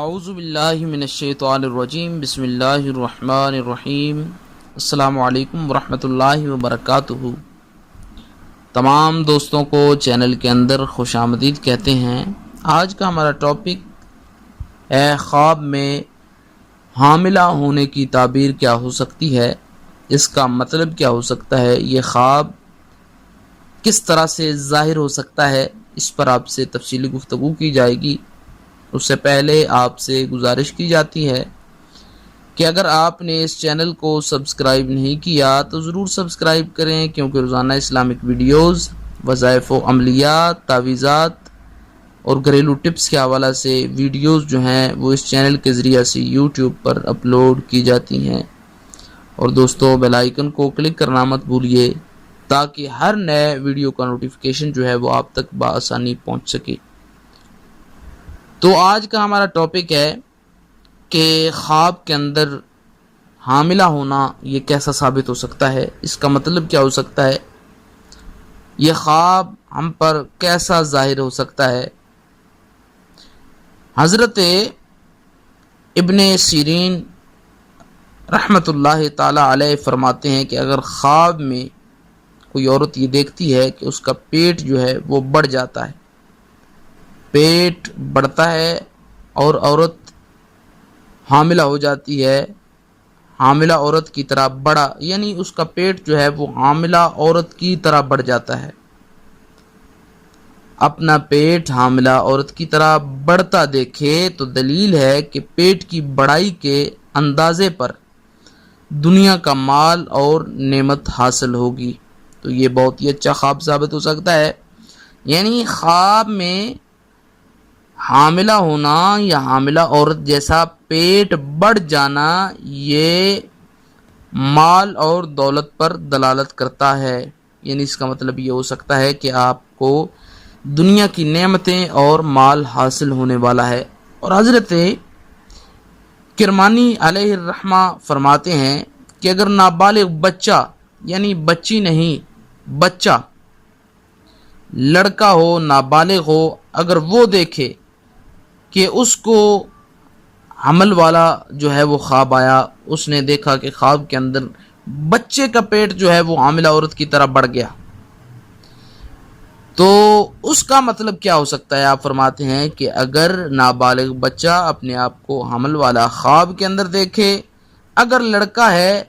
اعوذ باللہ من الشیطان الرجیم بسم اللہ الرحمن الرحیم السلام علیکم ورحمۃ اللہ وبرکاتہ۔ تمام دوستوں کو چینل کے اندر خوش آمدید کہتے ہیں۔ آج کا ہمارا ٹاپک ہے خواب میں حاملہ ہونے کی تعبیر کیا ہو سکتی ہے، اس کا مطلب کیا ہو سکتا ہے، یہ خواب کس طرح سے ظاہر ہو سکتا ہے، اس پر آپ سے تفصیلی گفتگو کی جائے گی۔ اس سے پہلے آپ سے گزارش کی جاتی ہے کہ اگر آپ نے اس چینل کو سبسکرائب نہیں کیا تو ضرور سبسکرائب کریں، کیونکہ روزانہ اسلامک ویڈیوز، وظائف و عملیات، تعویذات اور گھریلو ٹپس کے حوالہ سے ویڈیوز جو ہیں وہ اس چینل کے ذریعے سے یوٹیوب پر اپلوڈ کی جاتی ہیں۔ اور دوستو بیل آئیکن کو کلک کرنا مت بھولیے تاکہ ہر نئے ویڈیو کا نوٹیفیکیشن جو ہے وہ آپ تک بآسانی پہنچ سکے۔ تو آج کا ہمارا ٹاپک ہے کہ خواب کے اندر حاملہ ہونا یہ کیسا ثابت ہو سکتا ہے، اس کا مطلب کیا ہو سکتا ہے، یہ خواب ہم پر کیسا ظاہر ہو سکتا ہے۔ حضرت ابن سیرین رحمۃ اللہ تعالی علیہ فرماتے ہیں کہ اگر خواب میں کوئی عورت یہ دیکھتی ہے کہ اس کا پیٹ جو ہے وہ بڑھ جاتا ہے، پیٹ بڑھتا ہے اور عورت حاملہ ہو جاتی ہے، حاملہ عورت کی طرح بڑا، یعنی اس کا پیٹ جو ہے وہ حاملہ عورت کی طرح بڑھ جاتا ہے، اپنا پیٹ حاملہ عورت کی طرح بڑھتا دیکھے تو دلیل ہے کہ پیٹ کی بڑائی کے اندازے پر دنیا کا مال اور نعمت حاصل ہوگی۔ تو یہ بہت ہی اچھا خواب ثابت ہو سکتا ہے۔ یعنی خواب میں حاملہ ہونا یا حاملہ عورت جیسا پیٹ بڑھ جانا یہ مال اور دولت پر دلالت کرتا ہے، یعنی اس کا مطلب یہ ہو سکتا ہے کہ آپ کو دنیا کی نعمتیں اور مال حاصل ہونے والا ہے۔ اور حضرت کرمانی علیہ الرحمہ فرماتے ہیں کہ اگر نابالغ بچہ، یعنی بچی نہیں بچہ، لڑکا ہو نابالغ ہو، اگر وہ دیکھے کہ اس کو حمل والا جو ہے وہ خواب آیا، اس نے دیکھا کہ خواب کے اندر بچے کا پیٹ جو ہے وہ حاملہ عورت کی طرح بڑھ گیا، تو اس کا مطلب کیا ہو سکتا ہے؟ آپ فرماتے ہیں کہ اگر نابالغ بچہ اپنے آپ کو حمل والا خواب کے اندر دیکھے، اگر لڑکا ہے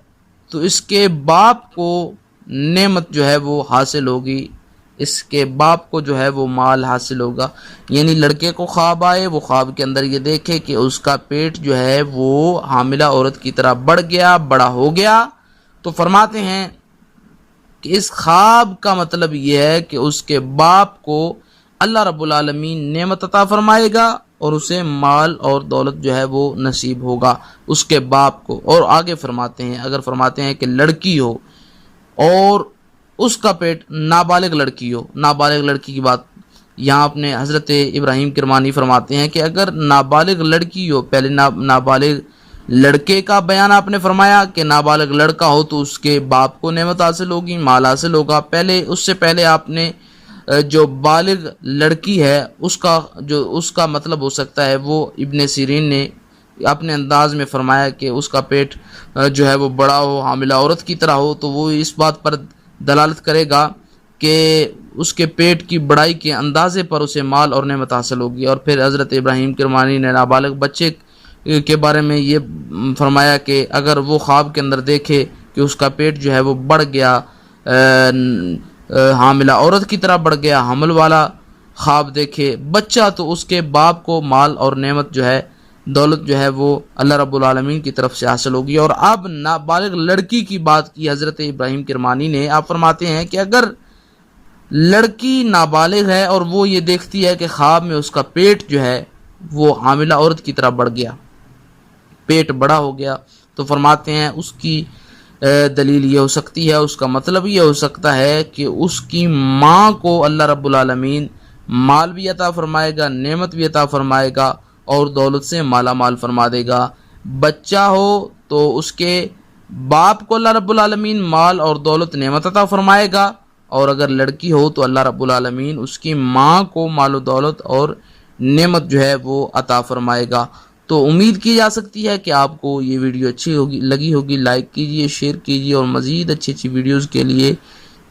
تو اس کے باپ کو نعمت جو ہے وہ حاصل ہوگی، اس کے باپ کو جو ہے وہ مال حاصل ہوگا۔ یعنی لڑکے کو خواب آئے، وہ خواب کے اندر یہ دیکھے کہ اس کا پیٹ جو ہے وہ حاملہ عورت کی طرح بڑھ گیا، بڑا ہو گیا، تو فرماتے ہیں کہ اس خواب کا مطلب یہ ہے کہ اس کے باپ کو اللہ رب العالمین نعمت عطا فرمائے گا اور اسے مال اور دولت جو ہے وہ نصیب ہوگا اس کے باپ کو۔ اور آگے فرماتے ہیں اگر فرماتے ہیں کہ لڑکی ہو اور اس کا پیٹ نابالغ لڑکی ہو، نابالغ لڑکی کی بات یہاں اپنے حضرت ابراہیم کرمانی فرماتے ہیں کہ اگر نابالغ لڑکی ہو، پہلے نابالغ لڑکے کا بیان آپ نے فرمایا کہ نابالغ لڑکا ہو تو اس کے باپ کو نعمت حاصل ہوگی، مال حاصل ہوگا۔ پہلے اس سے پہلے آپ نے جو بالغ لڑکی ہے اس کا مطلب ہو سکتا ہے، وہ ابن سیرین نے اپنے انداز میں فرمایا کہ اس کا پیٹ جو ہے وہ بڑا ہو، حاملہ عورت کی طرح ہو، تو وہ اس بات پر دلالت کرے گا کہ اس کے پیٹ کی بڑائی کے اندازے پر اسے مال اور نعمت حاصل ہوگی۔ اور پھر حضرت ابراہیم کرمانی نے نابالغ بچے کے بارے میں یہ فرمایا کہ اگر وہ خواب کے اندر دیکھے کہ اس کا پیٹ جو ہے وہ بڑھ گیا، حاملہ عورت کی طرح بڑھ گیا، حمل والا خواب دیکھے بچہ، تو اس کے باپ کو مال اور نعمت جو ہے، دولت جو ہے وہ اللہ رب العالمین کی طرف سے حاصل ہوگی۔ اور اب نابالغ لڑکی کی بات کی حضرت ابراہیم کرمانی نے، آپ فرماتے ہیں کہ اگر لڑکی نابالغ ہے اور وہ یہ دیکھتی ہے کہ خواب میں اس کا پیٹ جو ہے وہ حاملہ عورت کی طرح بڑھ گیا، پیٹ بڑا ہو گیا، تو فرماتے ہیں اس کی دلیل یہ ہو سکتی ہے، اس کا مطلب یہ ہو سکتا ہے کہ اس کی ماں کو اللہ رب العالمین مال بھی عطا فرمائے گا، نعمت بھی عطا فرمائے گا اور دولت سے مالا مال فرما دے گا۔ بچہ ہو تو اس کے باپ کو اللہ رب العالمین مال اور دولت نعمت عطا فرمائے گا، اور اگر لڑکی ہو تو اللہ رب العالمین اس کی ماں کو مال و دولت اور نعمت جو ہے وہ عطا فرمائے گا۔ تو امید کی جا سکتی ہے کہ آپ کو یہ ویڈیو اچھی لگی ہوگی. لائک کیجئے، شیئر کیجئے اور مزید اچھی ویڈیوز کے لیے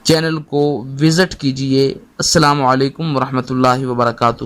چینل کو وزٹ کیجئے. السلام علیکم ورحمۃ اللہ وبرکاتہ.